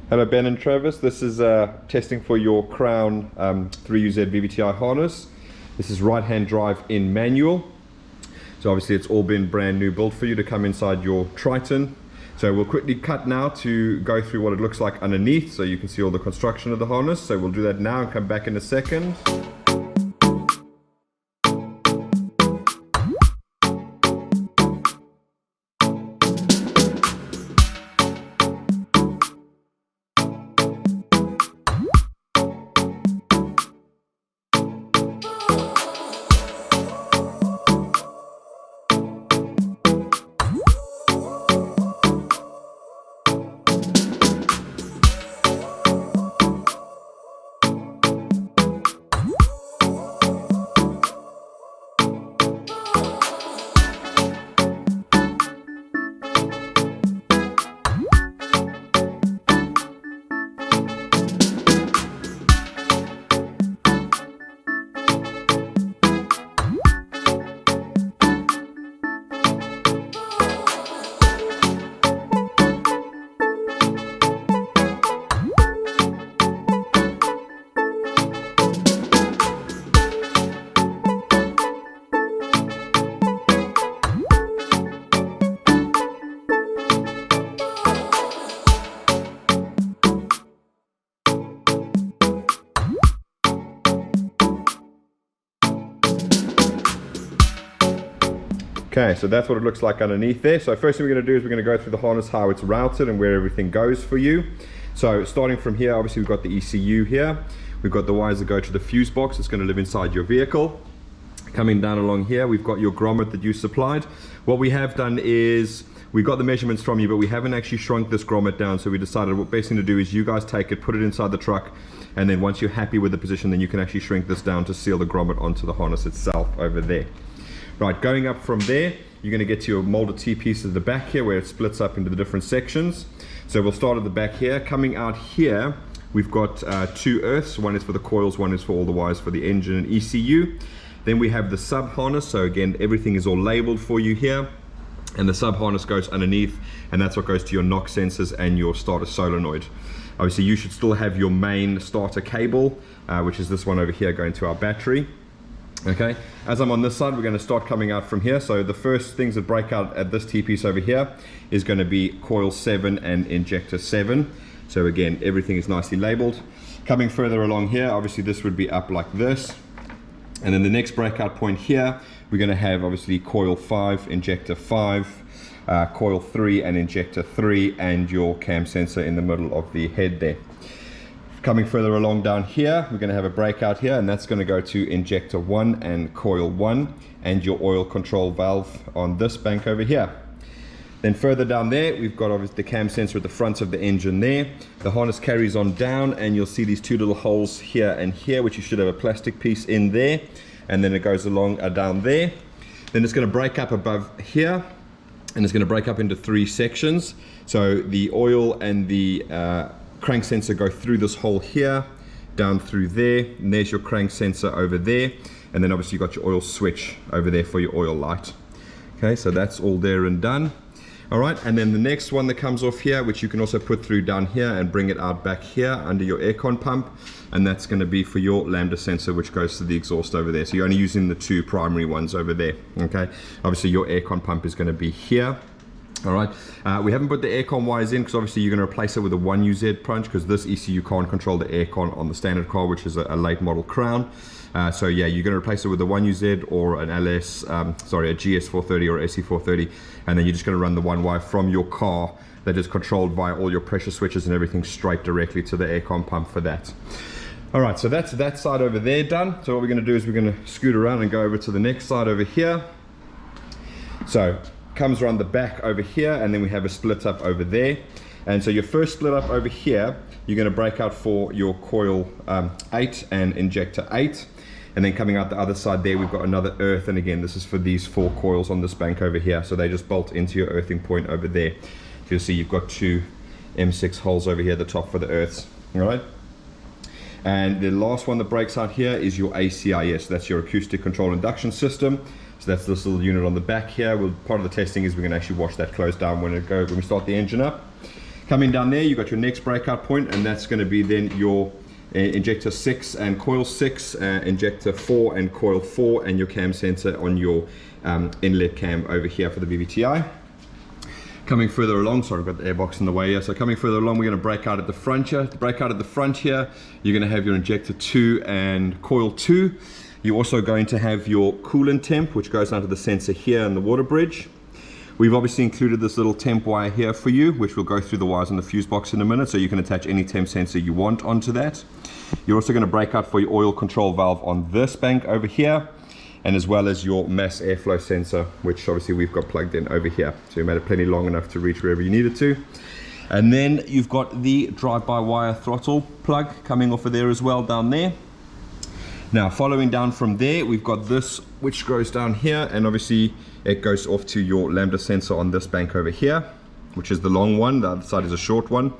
Hello Ben and Travis, this is testing for your Crown 3UZ VVTi harness. This is right hand drive in manual. So obviously it's all been brand new built for you to come inside your Triton. So we'll quickly cut now to go through what it looks like underneath so you can see all the construction of the harness. So we'll do that now and come back in a second. Okay, so that's what it looks like underneath there. So first thing we're going to do is we're going to go through the harness, how it's routed and where everything goes for you. So starting from here, obviously we've got the ECU here. We've got the wires that go to the fuse box that's going to live inside your vehicle. Coming down along here, we've got your grommet that you supplied. What we have done is we got the measurements from you, but we haven't actually shrunk this grommet down. So we decided what best thing to do is you guys take it, put it inside the truck, and then once you're happy with the position, then you can actually shrink this down to seal the grommet onto the harness itself over there. Right, going up from there, you're going to get to your molded T-piece at the back here where it splits up into the different sections. So we'll start at the back here. Coming out here, we've got two earths. One is for the coils, one is for all the wires for the engine and ECU. Then we have the sub harness. So again, everything is all labeled for you here. And the sub harness goes underneath, and that's what goes to your knock sensors and your starter solenoid. Obviously, you should still have your main starter cable, which is this one over here going to our battery. Okay, as I'm on this side, we're going to start coming out from here. So the first things that break out at this T-piece over here is going to be coil 7 and injector 7. So again, everything is nicely labeled. Coming further along here, obviously this would be up like this. And then the next breakout point here, we're going to have obviously coil 5, injector 5, coil 3 and injector 3, and your cam sensor in the middle of the head there. Coming further along down here, we're going to have a breakout here, and that's going to go to injector 1 and coil 1 and your oil control valve on this bank over here. Then further down there, we've got obviously the cam sensor at the front of the engine there. The harness carries on down, and you'll see these two little holes here and here, which you should have a plastic piece in there, and then it goes along down there. Then it's going to break up above here, and it's going to break up into 3 sections. So the oil and the crank sensor go through this hole here, down through there, and there's your crank sensor over there, and then obviously you've got your oil switch over there for your oil light. Okay, so that's all there and done. All right, and then the next one that comes off here, which you can also put through down here and bring it out back here under your aircon pump, and that's going to be for your lambda sensor, which goes to the exhaust over there. So you're only using the 2 primary ones over there. Okay, obviously your aircon pump is going to be here. All right, we haven't put the aircon wires in because obviously you're going to replace it with a 1UZ punch, because this ECU can't control the aircon on the standard car, which is a late model Crown. So yeah, you're going to replace it with a 1UZ or an LS, sorry, a GS430 or SE430, and then you're just going to run the one wire from your car that is controlled by all your pressure switches and everything straight directly to the aircon pump for that. All right, so that's that side over there done. So what we're going to do is we're going to scoot around and go over to the next side over here. So comes around the back over here, and then we have a split up over there. And so your first split up over here, you're going to break out for your coil 8 and injector 8, and then coming out the other side there, we've got another earth, and again this is for these 4 coils on this bank over here, so they just bolt into your earthing point over there. You'll see you've got 2 M6 holes over here at the top for the earths. All right, and the last one that breaks out here is your ACIS. That's your acoustic control induction system. So that's this little unit on the back here. Part of the testing is we're going to actually wash that closed down when we start the engine up. Coming down there, you've got your next breakout point, and that's going to be then your injector 6 and coil 6, injector 4 and coil 4, and your cam sensor on your inlet cam over here for the VVTi. Coming further along, sorry, I've got the airbox in the way here. So coming further along, we're going to break out at the front here. To break out at the front here, you're going to have your injector 2 and coil 2. You're also going to have your coolant temp, which goes down to the sensor here in the water bridge. We've obviously included this little temp wire here for you, which will go through the wires in the fuse box in a minute, so you can attach any temp sensor you want onto that. You're also going to break out for your oil control valve on this bank over here, and as well as your mass airflow sensor, which obviously we've got plugged in over here. So you made it plenty long enough to reach wherever you needed to. And then you've got the drive-by-wire throttle plug coming off of there as well down there. Now following down from there, we've got this which goes down here, and obviously it goes off to your lambda sensor on this bank over here, which is the long one. The other side is a short one.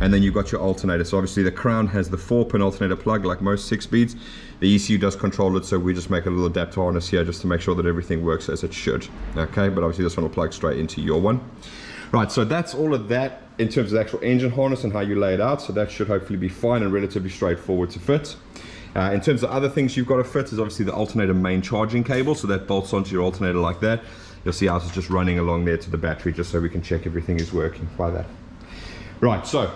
And then you've got your alternator. So obviously the Crown has the 4-pin alternator plug like most 6-speeds. The ECU does control it, so we just make a little adapter harness here just to make sure that everything works as it should. Okay, but obviously this one will plug straight into your one. Right, so that's all of that in terms of the actual engine harness and how you lay it out. So that should hopefully be fine and relatively straightforward to fit. In terms of other things you've got to fit is obviously the alternator main charging cable. So that bolts onto your alternator like that. You'll see ours is just running along there to the battery, just so we can check everything is working by that. Right, so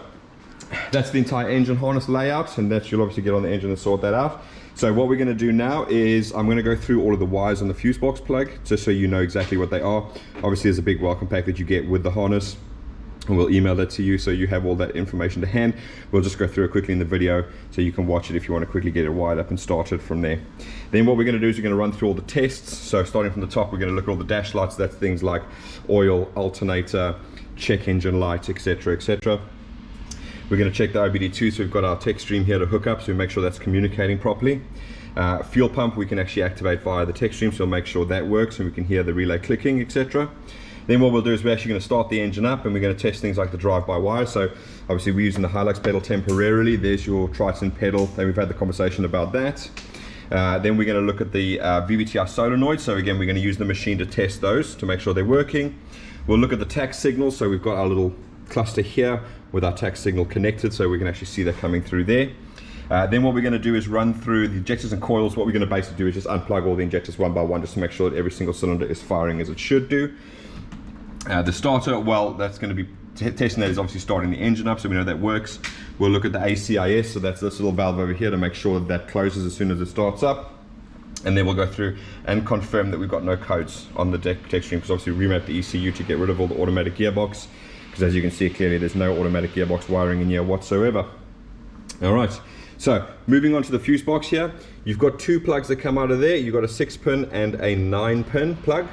that's the entire engine harness layout, and that you'll obviously get on the engine and sort that out. So what we're going to do now is I'm going to go through all of the wires on the fuse box plug, just so you know exactly what they are. Obviously there's a big welcome pack that you get with the harness, and we'll email that to you so you have all that information to hand. We'll just go through it quickly in the video so you can watch it if you want to quickly get it wired up and started from there. Then what we're going to do is we're going to run through all the tests. So starting from the top, we're going to look at all the dash lights. That's things like oil, alternator, check engine light, etc, etc. We're going to check the OBD2, so we've got our tech stream here to hook up, so we make sure that's communicating properly. Fuel pump we can actually activate via the tech stream, so we'll make sure that works and we can hear the relay clicking, etc. Then what we'll do is we're actually going to start the engine up, and we're going to test things like the drive-by-wire. So obviously we're using the Hilux pedal temporarily. There's your Triton pedal, and we've had the conversation about that. Then we're going to look at the VVTi solenoid. So again, we're going to use the machine to test those to make sure they're working. We'll look at the tax signal. So we've got our little cluster here with our tax signal connected, so we can actually see that coming through there. Then what we're going to do is run through the injectors and coils. What we're going to basically do is just unplug all the injectors one by one, just to make sure that every single cylinder is firing as it should do. The starter, well, that's going to be testing that is obviously starting the engine up, so we know that works. We'll look at the ACIS, so that's this little valve over here to make sure that that closes as soon as it starts up. And then we'll go through and confirm that we've got no codes on the tech stream, because obviously we remap the ECU to get rid of all the automatic gearbox, because as you can see clearly there's no automatic gearbox wiring in here whatsoever. All right, so moving on to the fuse box here, you've got 2 plugs that come out of there. You've got a 6-pin and a 9-pin plug.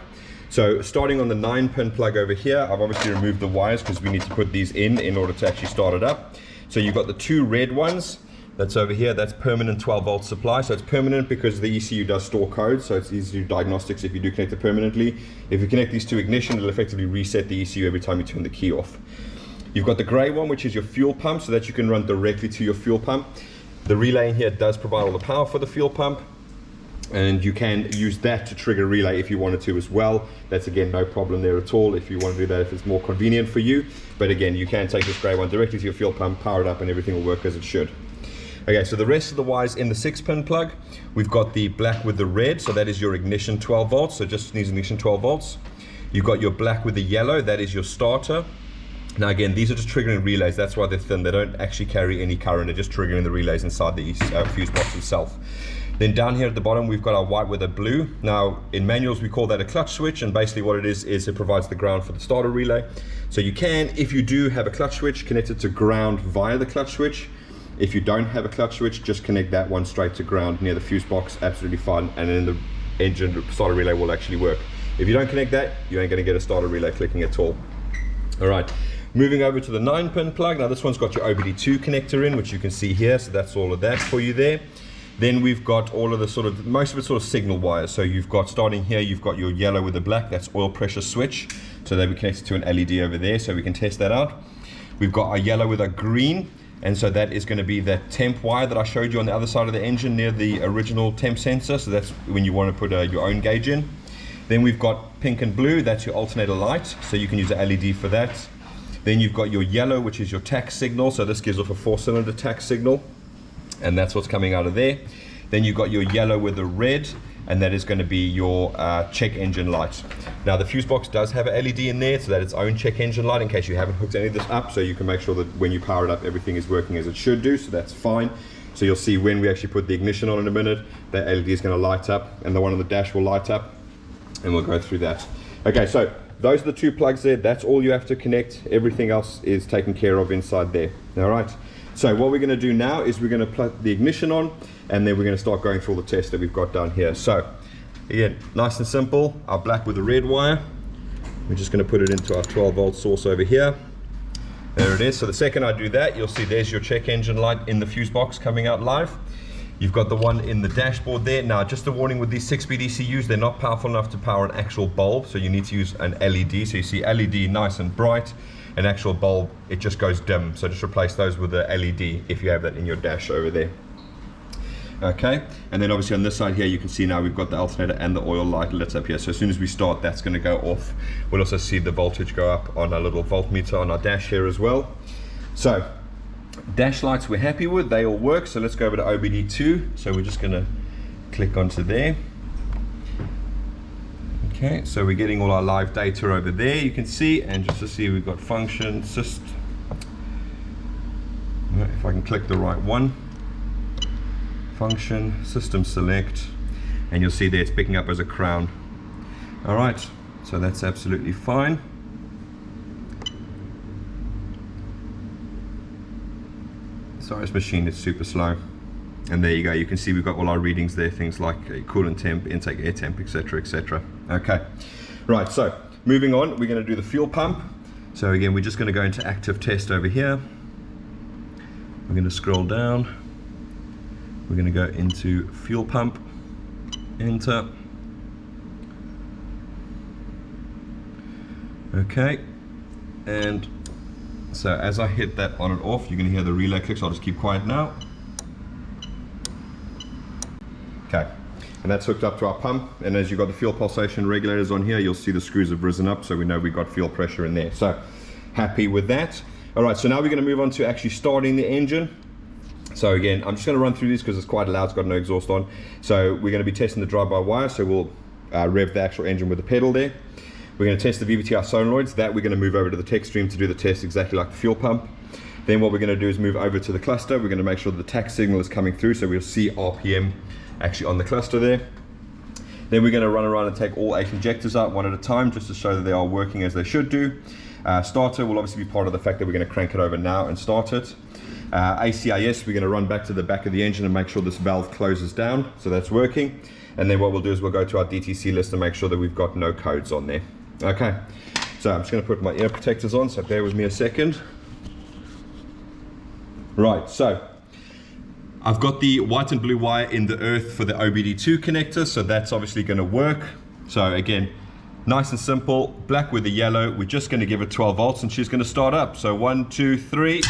So starting on the 9-pin plug over here, I've obviously removed the wires because we need to put these in order to actually start it up. So you've got the 2 red ones that's over here. That's permanent 12-volt supply. So it's permanent because the ECU does store codes, so it's easy to do diagnostics if you do connect it permanently. If you connect these to ignition, it'll effectively reset the ECU every time you turn the key off. You've got the gray one, which is your fuel pump, so that you can run directly to your fuel pump. The relay in here does provide all the power for the fuel pump, and you can use that to trigger a relay if you wanted to as well. That's again no problem there at all if you want to do that, if it's more convenient for you. But again, you can take this gray one directly to your fuel pump, power it up, and everything will work as it should. Okay, so the rest of the wires in the 6-pin plug, we've got the black with the red, so that is your ignition 12 volts, so just needs ignition 12 volts. You've got your black with the yellow, that is your starter. Now again, these are just triggering relays, that's why they're thin. They don't actually carry any current, they're just triggering the relays inside the fuse box itself. Then down here at the bottom, we've got our white with a blue. Now in manuals, we call that a clutch switch, and basically what it is it provides the ground for the starter relay. So you can, if you do have a clutch switch, connect it to ground via the clutch switch. If you don't have a clutch switch, just connect that one straight to ground near the fuse box, absolutely fine, and then the engine starter relay will actually work. If you don't connect that, you ain't gonna get a starter relay clicking at all. All right, moving over to the 9-pin plug. Now this one's got your OBD2 connector in, which you can see here, so that's all of that for you there. Then we've got all of the most of it's sort of signal wires. So you've got, starting here, you've got your yellow with the black, that's oil pressure switch. So they'll be connected to an LED over there, so we can test that out. We've got our yellow with a green, and so that is going to be that temp wire that I showed you on the other side of the engine near the original temp sensor. So that's when you want to put your own gauge in. Then we've got pink and blue, that's your alternator light, so you can use an LED for that. Then you've got your yellow, which is your tax signal. So this gives off a 4-cylinder tax signal, and that's what's coming out of there. Then you've got your yellow with the red, and that is going to be your check engine light. Now the fuse box does have an LED in there, so that its own check engine light, in case you haven't hooked any of this up, so you can make sure that when you power it up, everything is working as it should do, so that's fine. So you'll see when we actually put the ignition on in a minute, that LED is going to light up, and the one on the dash will light up, and we'll go through that. Okay, so those are the 2 plugs there. That's all you have to connect. Everything else is taken care of inside there. All right. So what we're going to do now is we're going to plug the ignition on, and then we're going to start going through all the tests that we've got down here. So again, nice and simple, our black with the red wire. We're just going to put it into our 12-volt source over here. There it is. So the second I do that, you'll see there's your check engine light in the fuse box coming out live. You've got the one in the dashboard there. Now, just a warning with these 6-speed ECUs, they're not powerful enough to power an actual bulb, so you need to use an LED. So you see LED nice and bright, an actual bulb, it just goes dim. So just replace those with the LED if you have that in your dash over there. Okay, and then obviously on this side here, you can see now we've got the alternator and the oil light lit up here. So as soon as we start, that's going to go off. We'll also see the voltage go up on our little voltmeter on our dash here as well. So dash lights we're happy with, they all work. So let's go over to OBD2. So we're just going to click onto there. Okay, so we're getting all our live data over there, you can see, and just to see we've got function, if I can click the right one, function, system select, and you'll see there it's picking up as a crown. All right, so that's absolutely fine. Sorry, this machine is super slow. And there you go, you can see we've got all our readings there, things like coolant temp, intake air temp, etc, etc. Okay, right, so moving on, we're going to do the fuel pump. So again, we're just going to go into active test over here. We're going to scroll down. We're going to go into fuel pump, enter. Okay, and so as I hit that on and off, you're going to hear the relay click, so I'll just keep quiet now. Okay, and that's hooked up to our pump, and as you've got the fuel pulsation regulators on here, you'll see the screws have risen up, so we know we've got fuel pressure in there. So happy with that. All right, so now we're going to move on to actually starting the engine. So again, I'm just going to run through these because it's quite loud, it's got no exhaust on. So we're going to be testing the drive-by-wire, so we'll rev the actual engine with the pedal there. We're going to test the VVTi solenoids. That we're going to move over to the tech stream to do the test exactly like the fuel pump. Then what we're going to do is move over to the cluster. We're going to make sure the tax signal is coming through, so we'll see RPM actually on the cluster there. Then we're going to run around and take all 8 injectors out one at a time, just to show that they are working as they should do. Starter will obviously be part of the fact that we're going to crank it over now and start it. ACIS, we're going to run back to the back of the engine and make sure this valve closes down, so that's working. And then what we'll do is we'll go to our DTC list and make sure that we've got no codes on there. Okay, so I'm just going to put my ear protectors on, so bear with me a second. Right, so I've got the white and blue wire in the earth for the OBD2 connector, so that's obviously going to work. So again, nice and simple, black with the yellow. We're just going to give it 12 volts and she's going to start up. So 1, 2, 3.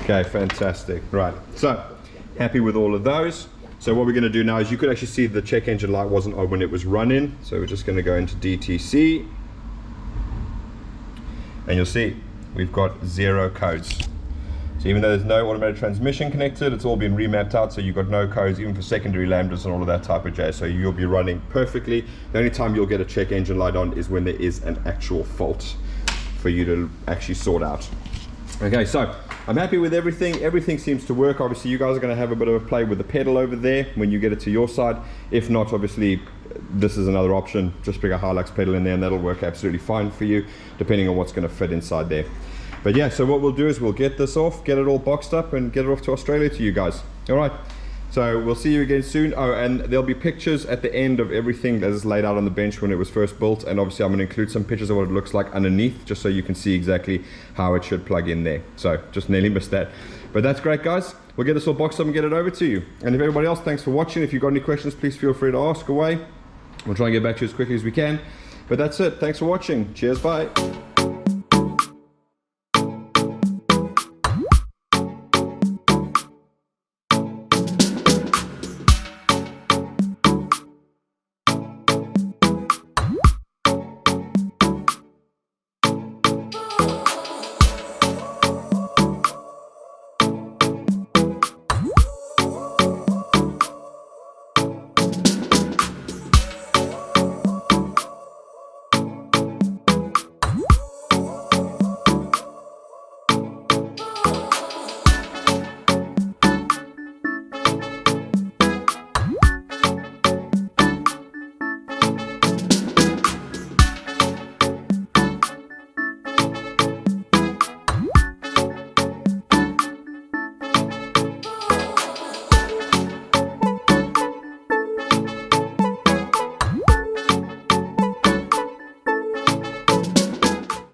Okay, fantastic. Right, so happy with all of those. So what we're going to do now is you could actually see the check engine light wasn't on when it was running. So we're just going to go into DTC. And you'll see we've got 0 codes. So even though there's no automated transmission connected, it's all been remapped out, so you've got no codes even for secondary lambdas and all of that type of jazz. So you'll be running perfectly. The only time you'll get a check engine light on is when there is an actual fault for you to actually sort out. Okay, so I'm happy with everything. Everything seems to work. Obviously, you guys are going to have a bit of a play with the pedal over there when you get it to your side. If not, obviously, this is another option. Just bring a Hilux pedal in there and that'll work absolutely fine for you, depending on what's going to fit inside there. But yeah, so what we'll do is we'll get this off, get it all boxed up, and get it off to Australia to you guys. All right. So we'll see you again soon. Oh, and there'll be pictures at the end of everything that is laid out on the bench when it was first built. And obviously I'm going to include some pictures of what it looks like underneath, just so you can see exactly how it should plug in there. So just nearly missed that. But that's great, guys. We'll get this all boxed up and get it over to you. And if everybody else, thanks for watching. If you've got any questions, please feel free to ask away. We'll try and get back to you as quickly as we can. But that's it. Thanks for watching. Cheers. Bye.